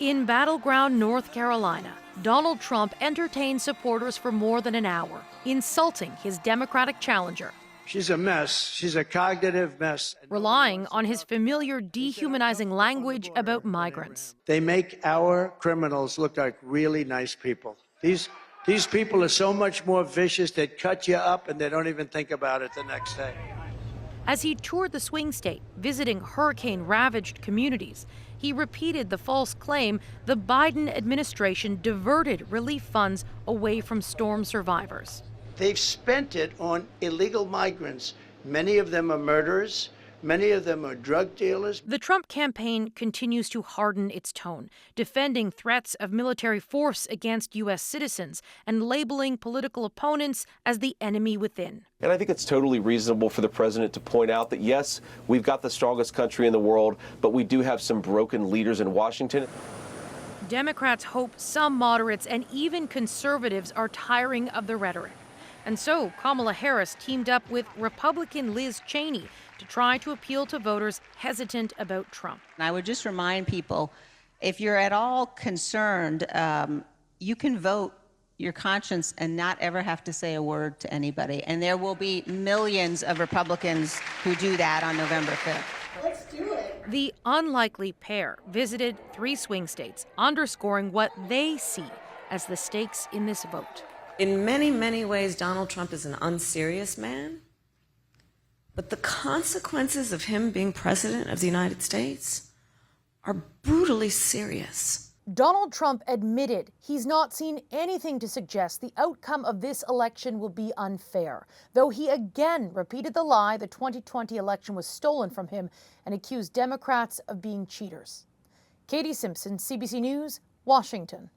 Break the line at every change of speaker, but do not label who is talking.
In battleground North Carolina, Donald Trump entertained supporters for more than an hour, insulting his Democratic challenger.
She's a mess. She's a cognitive mess.
Relying on his familiar dehumanizing language about migrants.
They make our criminals look like really nice people. These people are so much more vicious. They cut you up and they don't even think about it the next day.
As he toured the swing state, visiting hurricane-ravaged communities, he repeated the false claim the Biden administration diverted relief funds away from storm survivors.
They've spent it on illegal migrants. Many of them are murderers. Many of them are drug dealers.
The Trump campaign continues to harden its tone, defending threats of military force against U.S. citizens and labeling political opponents as the enemy within.
And I think it's totally reasonable for the president to point out that, yes, we've got the strongest country in the world, but we do have some broken leaders in Washington.
Democrats hope some moderates and even conservatives are tiring of the rhetoric. And so Kamala Harris teamed up with Republican Liz Cheney to try to appeal to voters hesitant about Trump.
And I would just remind people, if you're at all concerned, you can vote your conscience and not ever have to say a word to anybody. And there will be millions of Republicans who do that on November 5th.
Let's do it.
The unlikely pair visited 3 swing states, underscoring what they see as the stakes in this vote.
In many, many ways, Donald Trump is an unserious man. But the consequences of him being president of the United States are brutally serious.
Donald Trump admitted he's not seen anything to suggest the outcome of this election will be unfair, though he again repeated the lie the 2020 election was stolen from him and accused Democrats of being cheaters. Katie Simpson, CBC News, Washington.